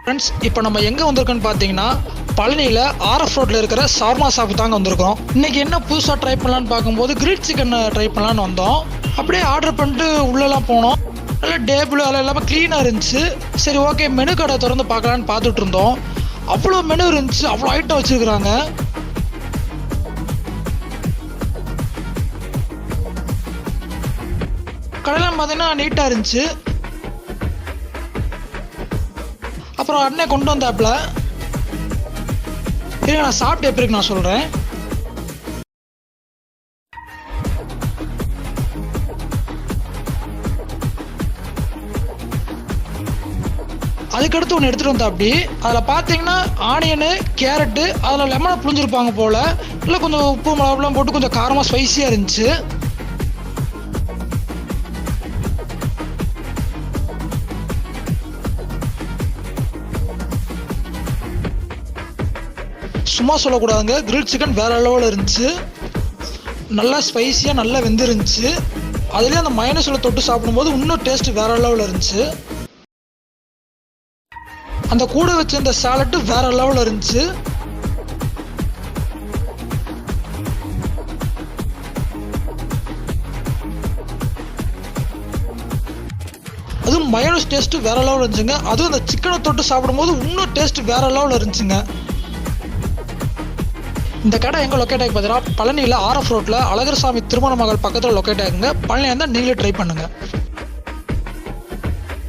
Friends, இப்போ நம்ம எங்கே வந்திருக்கோன்னு பார்த்தீங்கன்னா பழனியில் ஆர்எஃப் ரோட்டில் இருக்கிற ஷவர்மா ஷாப்பு தாங்க வந்திருக்கோம். இன்றைக்கி என்ன புதுசாக ட்ரை பண்ணலான்னு பார்க்கும்போது கிரில் சிக்கனை ட்ரை பண்ணலான்னு வந்தோம். அப்படியே ஆர்டர் பண்ணிட்டு உள்ளெல்லாம் போனோம். நல்லா டேபிள் அதெல்லாம் இல்லாமல் க்ளீனாக இருந்துச்சு. சரி, ஓகே, மெனு கடை திறந்து பார்க்கலான்னு பார்த்துட்டு இருந்தோம். அவ்வளோ மெனு இருந்துச்சு, அவ்வளோ ஐட்டம் வச்சுருக்குறாங்க. கடையெல்லாம் பார்த்தீங்கன்னா நீட்டாக இருந்துச்சு. அப்புறம் அண்ணன் கொண்டு வந்தாப்புல. இல்லை, நான் சாப்பிட்டு எப்படி இருக்கு நான் சொல்கிறேன். அதுக்கடுத்து ஒன்று எடுத்துகிட்டு வந்தா அப்படி அதில் பார்த்தீங்கன்னா ஆனியனு, கேரட்டு, அதில் லெமனை புழிஞ்சிருப்பாங்க போல். இல்லை கொஞ்சம் உப்பு மிளகாலாம் போட்டு கொஞ்சம் காரமாக ஸ்பைஸியாக இருந்துச்சு. சும்மா சொல்லக்கூடாதுங்க, கிரில் சிக்கன் வேறு லெவலில் இருந்துச்சு. நல்லா ஸ்பைஸியாக நல்லா வெந்துருந்துச்சு. அதுலேயே அந்த மயோனைஸில் தொட்டு சாப்பிடும்போது இன்னும் டேஸ்ட் வேறு லெவலில் இருந்துச்சு. அந்த கூட வச்ச இந்த சாலட்டு வேறு லெவலில் இருந்துச்சு. அதுவும் மயோனைஸ் டேஸ்ட்டு வேறு லெவலில் இருந்துச்சுங்க. அதுவும் அந்த சிக்கனை தொட்டு சாப்பிடும்போது இன்னும் டேஸ்ட் வேறு லெவலில் இருந்துச்சுங்க. இந்த கடை எங்கே லொக்கேட் ஆகி பார்த்தீங்கன்னா பழனியில் ஆர்எஃப் ரோட்டில் அழகர்சாமி திருமண மகள் பக்கத்தில் லொக்கேட் ஆகுங்க. பழனி இருந்தால் நீங்களே ட்ரை பண்ணுங்கள்.